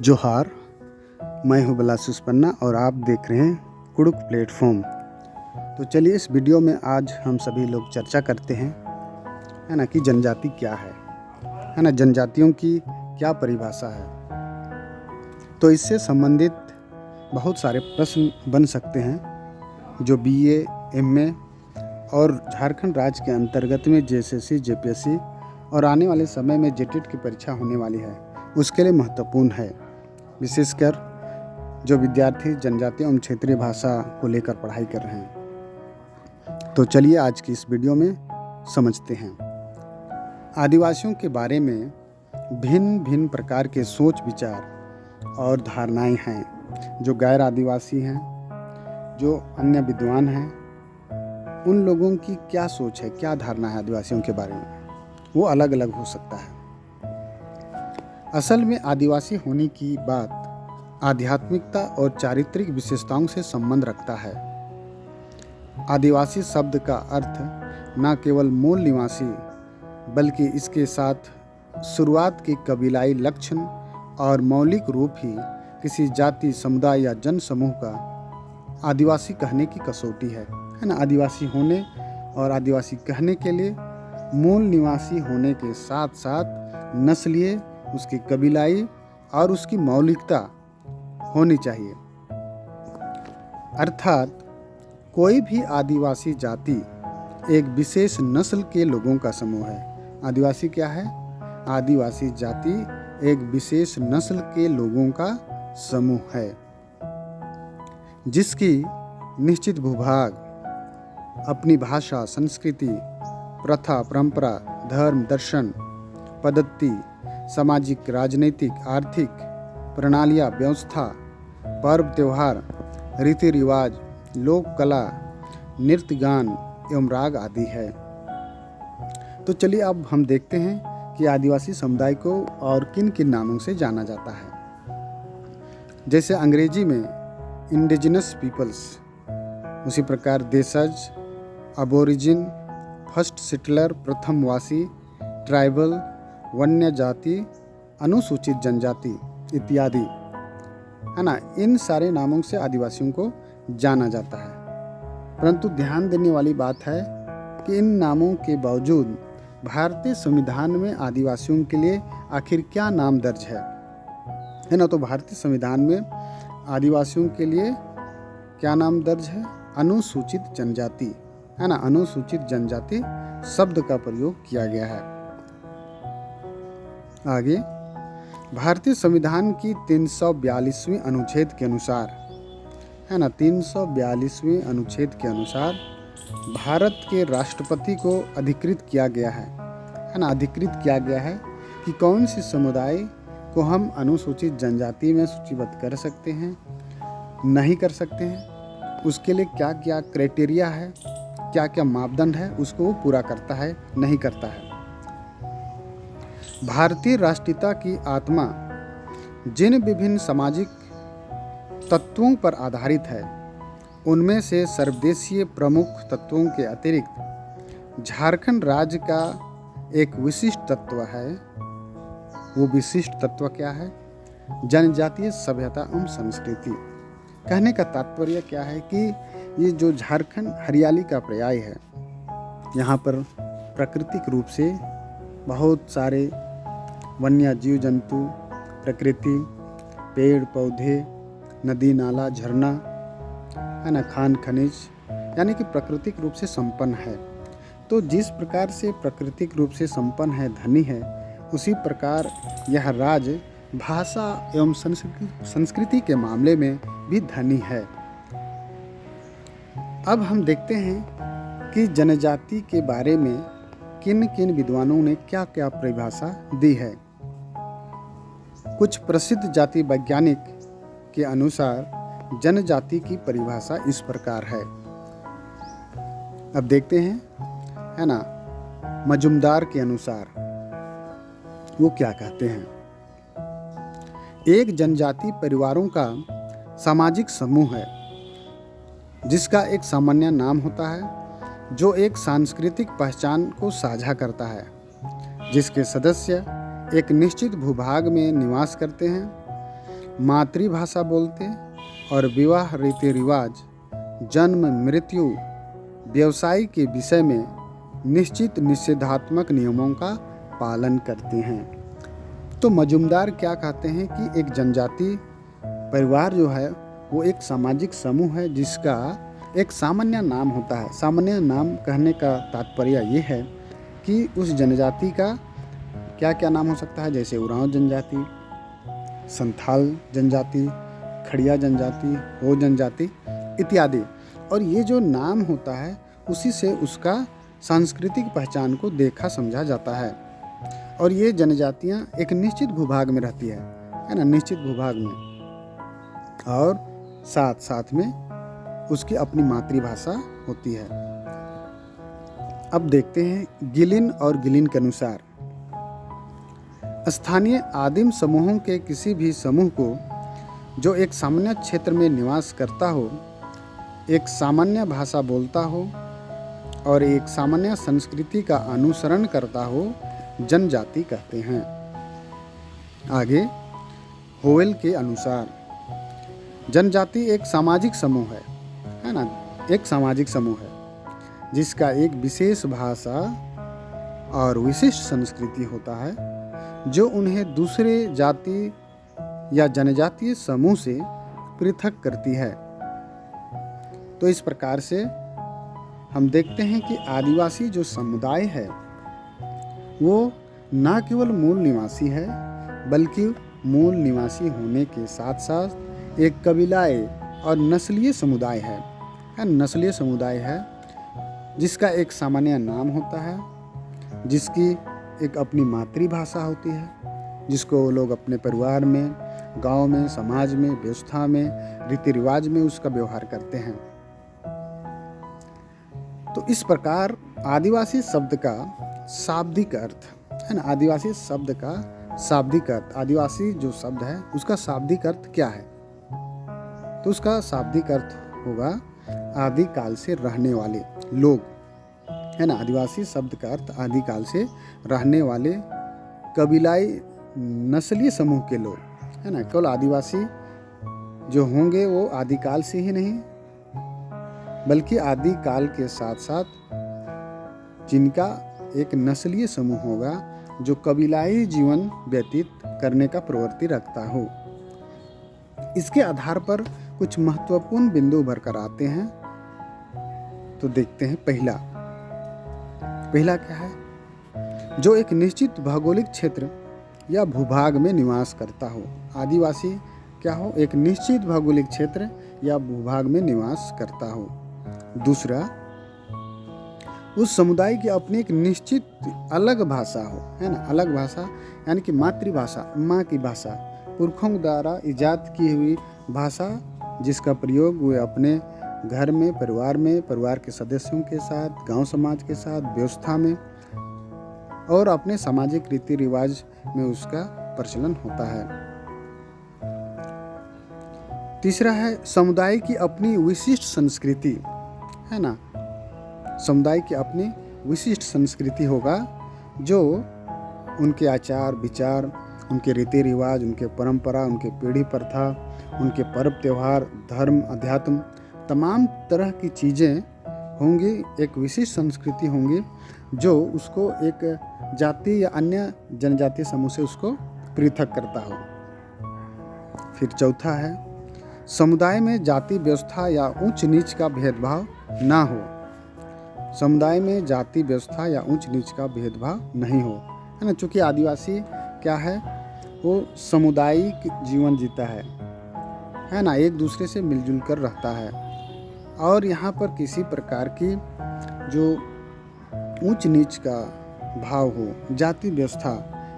जोहार, मैं हूं बलासु पन्ना और आप देख रहे हैं कुड़ुक प्लेटफॉर्म। तो चलिए इस वीडियो में आज हम सभी लोग चर्चा करते हैं, है ना, कि जनजाति क्या है ना, जनजातियों की क्या परिभाषा है। तो इससे संबंधित बहुत सारे प्रश्न बन सकते हैं जो बीए, एमए और झारखंड राज्य के अंतर्गत में जेएसएससी, जेपीएससी और आने वाले समय में जेटेट की परीक्षा होने वाली है, उसके लिए महत्वपूर्ण है, विशेषकर जो विद्यार्थी जनजातीय एवं क्षेत्रीय भाषा को लेकर पढ़ाई कर रहे हैं। तो चलिए आज की इस वीडियो में समझते हैं। आदिवासियों के बारे में भिन्न भिन्न प्रकार के सोच विचार और धारणाएं हैं। जो गैर आदिवासी हैं, जो अन्य विद्वान हैं, उन लोगों की क्या सोच है, क्या धारणा है आदिवासियों के बारे में, वो अलग अलग हो सकता है। असल में आदिवासी होने की बात आध्यात्मिकता और चारित्रिक विशेषताओं से संबंध रखता है। आदिवासी शब्द का अर्थ न केवल मूल निवासी बल्कि इसके साथ शुरुआत के कबीलाई लक्षण और मौलिक रूप ही किसी जाति, समुदाय या जन समूह का आदिवासी कहने की कसौटी है ना। आदिवासी होने और आदिवासी कहने के लिए मूल निवासी होने के साथ साथ नस्लीय, उसकी कबीलाई और उसकी मौलिकता होनी चाहिए। अर्थात कोई भी आदिवासी जाति एक विशेष नस्ल के लोगों का समूह है। आदिवासी क्या है? आदिवासी जाति एक विशेष नस्ल के लोगों का समूह है जिसकी निश्चित भूभाग, अपनी भाषा, संस्कृति, प्रथा, परंपरा, धर्म, दर्शन, पद्धति, सामाजिक, राजनीतिक, आर्थिक प्रणालियाँ, व्यवस्था, पर्व, त्योहार, रीति रिवाज, लोक कला, नृत्य, गान एवं राग आदि है। तो चलिए अब हम देखते हैं कि आदिवासी समुदाय को और किन किन नामों से जाना जाता है। जैसे अंग्रेजी में इंडिजिनस पीपल्स, उसी प्रकार देशज, अबोरिजिन, फर्स्ट सेटलर, प्रथम वासी, ट्राइबल, वन्य जाति, अनुसूचित जनजाति इत्यादि, है ना। इन सारे नामों से आदिवासियों को जाना जाता है। परंतु ध्यान देने वाली बात है कि इन नामों के बावजूद भारतीय संविधान में आदिवासियों के लिए आखिर क्या नाम दर्ज है ना। तो भारतीय संविधान में आदिवासियों के लिए क्या नाम दर्ज है? अनुसूचित जनजाति, है ना। अनुसूचित जनजाति शब्द का प्रयोग किया गया है। आगे, भारतीय संविधान की 342वें अनुच्छेद के अनुसार, है ना, 342वें अनुच्छेद के अनुसार भारत के राष्ट्रपति को अधिकृत किया गया है ना। अधिकृत किया गया है कि कौन सी समुदाय को हम अनुसूचित जनजाति में सूचीबद्ध कर सकते हैं, नहीं कर सकते हैं, उसके लिए क्या क्या क्राइटेरिया है, क्या क्या मापदंड है, उसको वो पूरा करता है, नहीं करता है। भारतीय राष्ट्रीयता की आत्मा जिन विभिन्न सामाजिक तत्वों पर आधारित है, उनमें से सर्वदेशीय प्रमुख तत्वों के अतिरिक्त झारखंड राज्य का एक विशिष्ट तत्व है। वो विशिष्ट तत्व क्या है? जनजातीय सभ्यता एवं संस्कृति। कहने का तात्पर्य क्या है कि ये जो झारखंड हरियाली का पर्याय है, यहाँ पर प्राकृतिक रूप से बहुत सारे वन्य जीव जंतु, प्रकृति, पेड़ पौधे, नदी नाला, झरना, है ना, खान खनिज, यानी कि प्राकृतिक रूप से संपन्न है। तो जिस प्रकार से प्राकृतिक रूप से संपन्न है, धनी है, उसी प्रकार यह राज्य भाषा एवं संस्कृति के मामले में भी धनी है। अब हम देखते हैं कि जनजाति के बारे में किन किन विद्वानों ने क्या क्या परिभाषा दी है। कुछ प्रसिद्ध जाति वैज्ञानिक के अनुसार जनजाति की परिभाषा इस प्रकार है। अब देखते हैं, है ना, मजुमदार के अनुसार वो क्या कहते हैं। एक जनजाति परिवारों का सामाजिक समूह है जिसका एक सामान्य नाम होता है, जो एक सांस्कृतिक पहचान को साझा करता है, जिसके सदस्य एक निश्चित भूभाग में निवास करते हैं मातृभाषा बोलते और विवाह रीति रिवाज, जन्म मृत्यु, व्यवसाय के विषय में निश्चित निषेधात्मक नियमों का पालन करते हैं। तो मजुमदार क्या कहते हैं कि एक जनजाति परिवार जो है वो एक सामाजिक समूह है जिसका एक सामान्य नाम होता है। सामान्य नाम कहने का तात्पर्य ये है कि उस जनजाति का क्या क्या नाम हो सकता है, जैसे उरांव जनजाति, संथाल जनजाति, खड़िया जनजाति, हो जनजाति इत्यादि। और ये जो नाम होता है उसी से उसका सांस्कृतिक पहचान को देखा समझा जाता है। और ये जनजातियाँ एक निश्चित भूभाग में रहती है ना, निश्चित भूभाग में, और साथ साथ में उसकी अपनी मातृभाषा होती है। अब देखते हैं गिलिन और गिलिन के अनुसार स्थानीय आदिम समूहों के किसी भी समूह को जो एक सामान्य क्षेत्र में निवास करता हो, एक सामान्य भाषा बोलता हो और एक सामान्य संस्कृति का अनुसरण करता हो, जनजाति कहते हैं। आगे होवेल के अनुसार जनजाति एक सामाजिक समूह है ना, एक सामाजिक समूह है जिसका एक विशेष भाषा और विशिष्ट संस्कृति होता है जो उन्हें दूसरे जाति या जनजातीय समूह से पृथक करती है। तो इस प्रकार से हम देखते हैं कि आदिवासी जो समुदाय है वो न केवल मूल निवासी है बल्कि मूल निवासी होने के साथ साथ एक कबीलाई और नस्लीय समुदाय है, नस्लीय समुदाय है जिसका एक सामान्य नाम होता है, जिसकी एक अपनी मातृभाषा होती है, जिसको वो लोग अपने परिवार में, गांव में, समाज में, व्यवस्था में, रीति रिवाज में उसका व्यवहार करते हैं। तो इस प्रकार आदिवासी शब्द का शाब्दिक अर्थ है ना, आदिवासी शब्द का शाब्दिक अर्थ, आदिवासी जो शब्द है उसका शाब्दिक अर्थ क्या है, तो उसका शाब्दिक अर्थ होगा आदिकाल से रहने वाले लोग, है ना। आदिवासी शब्द का अर्थ आदिकाल से रहने वाले कबीलाई नस्लीय समूह के लोग, है ना। केवल आदिवासी जो होंगे वो आदिकाल से ही नहीं बल्कि आदिकाल के साथ साथ जिनका एक नस्लीय समूह होगा जो कबीलाई जीवन व्यतीत करने का प्रवृत्ति रखता हो। इसके आधार पर कुछ महत्वपूर्ण बिंदु उभर कर आते हैं। तो देखते हैं पहला क्या है, जो एक निश्चित भौगोलिक क्षेत्र या भूभाग में निवास करता हो। आदिवासी क्या हो, एक निश्चित भौगोलिक क्षेत्र या भूभाग में निवास करता हो। दूसरा, उस समुदाय की अपनी एक निश्चित अलग भाषा हो, है ना, अलग भाषा यानी कि मातृभाषा, माँ की भाषा, पुरखों द्वारा इजाद की हुई भाषा जिसका प्रयोग वे अपने घर में, परिवार के सदस्यों के साथ, गांव समाज के साथ, व्यवस्था में और अपने सामाजिक रीति रिवाज में उसका प्रचलन होता है। तीसरा है समुदाय की अपनी विशिष्ट संस्कृति, है ना। समुदाय की अपनी विशिष्ट संस्कृति होगा जो उनके आचार विचार, उनके रीति रिवाज, उनके परंपरा, उनके पीढ़ी प्रथा, उनके पर्व त्योहार, धर्म, अध्यात्म, तमाम तरह की चीज़ें होंगी, एक विशिष्ट संस्कृति होंगी जो उसको एक जाति या अन्य जनजातीय समूह से उसको पृथक करता हो। फिर चौथा है समुदाय में जाति व्यवस्था या ऊंच नीच का भेदभाव ना हो। समुदाय में जाति व्यवस्था या ऊंच नीच का भेदभाव नहीं हो, है ना। चूँकि आदिवासी क्या है, वो सामुदायिक जीवन जीता है ना, एक दूसरे से मिलजुल कर रहता है और यहाँ पर किसी प्रकार की जो ऊंच नीच का भाव हो, जाति व्यवस्था,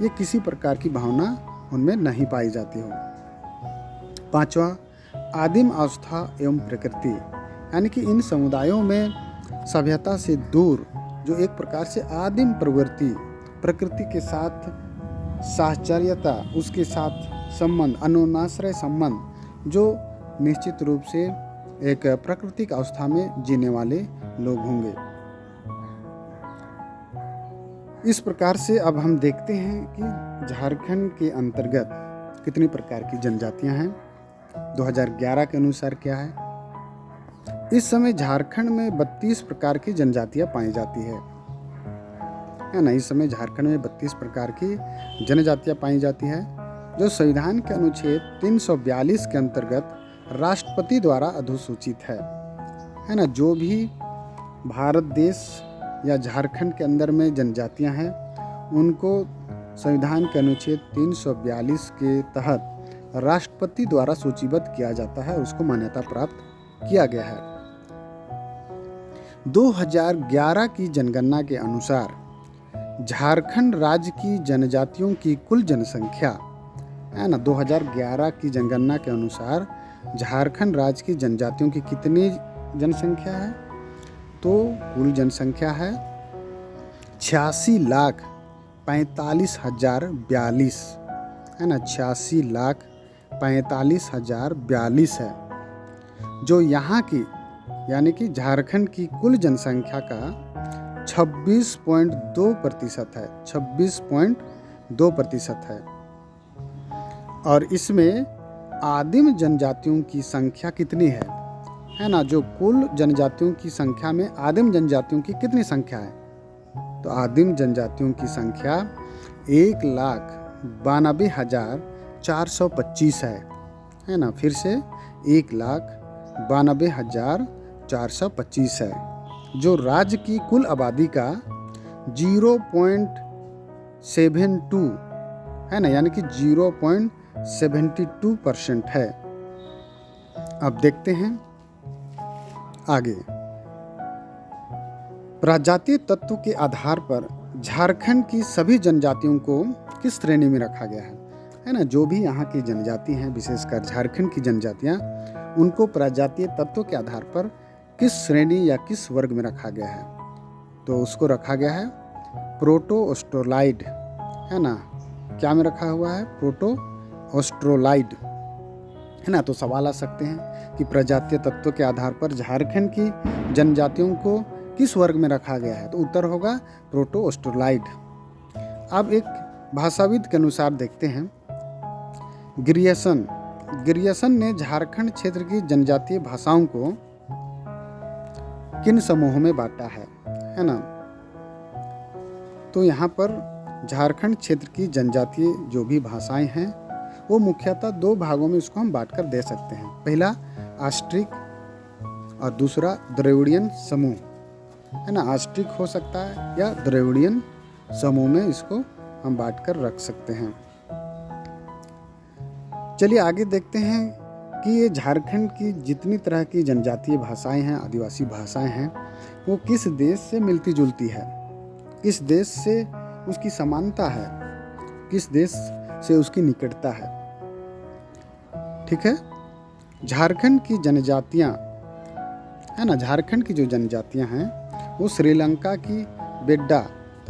ये किसी प्रकार की भावना उनमें नहीं पाई जाती हो। पांचवा, आदिम अवस्था एवं प्रकृति, यानी कि इन समुदायों में सभ्यता से दूर जो एक प्रकार से आदिम प्रवृत्ति, प्रकृति के साथ साहचर्यता, उसके साथ संबंध, अन्योन्याश्रय संबंध, जो निश्चित रूप से एक प्राकृतिक अवस्था में जीने वाले लोग होंगे। इस प्रकार से अब हम देखते हैं कि झारखंड के अंतर्गत कितनी प्रकार की जनजातियां हैं? 2011 के अनुसार क्या है? इस समय झारखंड में 32 प्रकार की जनजातियां पाई जाती है ना। इस समय झारखंड में 32 प्रकार की जनजातियां पाई जाती है, जो संविधान के अनुच्छेद 342 के अंतर्गत राष्ट्रपति द्वारा अधिसूचित है ना। जो भी भारत देश या झारखंड के अंदर में जनजातियां हैं, उनको संविधान के अनुच्छेद 342 के तहत राष्ट्रपति द्वारा सूचीबद्ध किया जाता है, उसको मान्यता प्राप्त किया गया है। 2011 की जनगणना के अनुसार झारखंड राज्य की जनजातियों की कुल जनसंख्या है ना, 2011 की जनगणना के अनुसार झारखंड राज्य की जनजातियों की कितनी जनसंख्या है? तो कुल जनसंख्या है 86,45,042 है ना, 86,45,042 है, जो यहाँ की यानी कि झारखंड की कुल जनसंख्या का 26.2% है, 26.2% है। और इसमें आदिम जनजातियों की संख्या कितनी है ना, जो कुल जनजातियों की संख्या में आदिम जनजातियों की कितनी संख्या है? तो आदिम जनजातियों की संख्या 1,92,425 है ना। फिर से 1,92,425 है, जो राज्य की कुल आबादी का 0.72 है ना, यानी कि 0.72% है। अब देखते हैं आगे। प्रजातीय तत्व के आधार पर झारखंड की सभी जनजातियों को किस श्रेणी में रखा गया है ना। जो भी यहाँ की जनजाति हैं, विशेषकर झारखंड की जनजातियाँ, उनको प्रजातीय तत्व के आधार पर किस श्रेणी या किस वर्ग में रखा गया है? तो उसको रखा गया है प्रोटो ऑस्ट्रोलाइड है ना। क्या में रखा हुआ है? प्रोटो ऑस्ट्रोलाइड है ना। तो सवाल आ सकते हैं कि प्रजातीय तत्व के आधार पर झारखंड की जनजातियों को किस वर्ग में रखा गया है? तो उत्तर होगा प्रोटो ऑस्ट्रोलाइड। अब एक भाषाविद के अनुसार देखते हैं, ग्रियर्सन ने झारखंड क्षेत्र की जनजातीय भाषाओं को किन समूहों में बांटा है ना। तो यहाँ पर झारखंड क्षेत्र की जनजातीय जो भी भाषाएं हैं, वो मुख्यतः दो भागों में उसको हम बांट कर दे सकते हैं। पहला ऑस्ट्रिक और दूसरा द्रविड़ियन समूह है ना। ऑस्ट्रिक हो सकता है या द्रविड़ियन समूह में इसको हम बांट कर रख सकते हैं। चलिए आगे देखते हैं कि ये झारखंड की जितनी तरह की जनजातीय भाषाएं हैं, आदिवासी भाषाएं हैं, वो किस देश से मिलती जुलती है, किस देश से उसकी समानता है, किस देश से उसकी निकटता है। ठीक है। झारखंड की जनजातियां है ना, झारखंड की जो जनजातियां हैं वो श्रीलंका की बेड्डा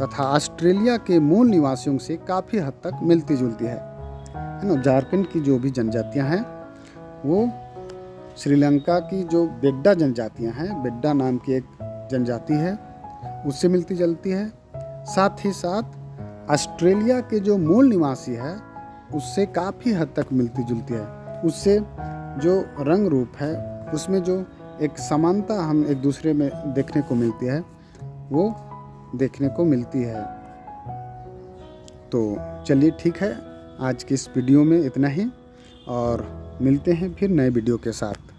तथा ऑस्ट्रेलिया के मूल निवासियों से काफ़ी हद तक मिलती जुलती है ना। झारखंड की जो भी जनजातियां हैं वो श्रीलंका की जो बेड्डा जनजातियां हैं, बेड्डा नाम की एक जनजाति है, उससे मिलती जुलती है। साथ ही साथ ऑस्ट्रेलिया के जो मूल निवासी है उससे काफ़ी हद तक मिलती जुलती है। उससे जो रंग रूप है, उसमें जो एक समानता हम एक दूसरे में देखने को मिलती है, वो देखने को मिलती है। तो चलिए ठीक है, आज की इस वीडियो में इतना ही, और मिलते हैं फिर नए वीडियो के साथ।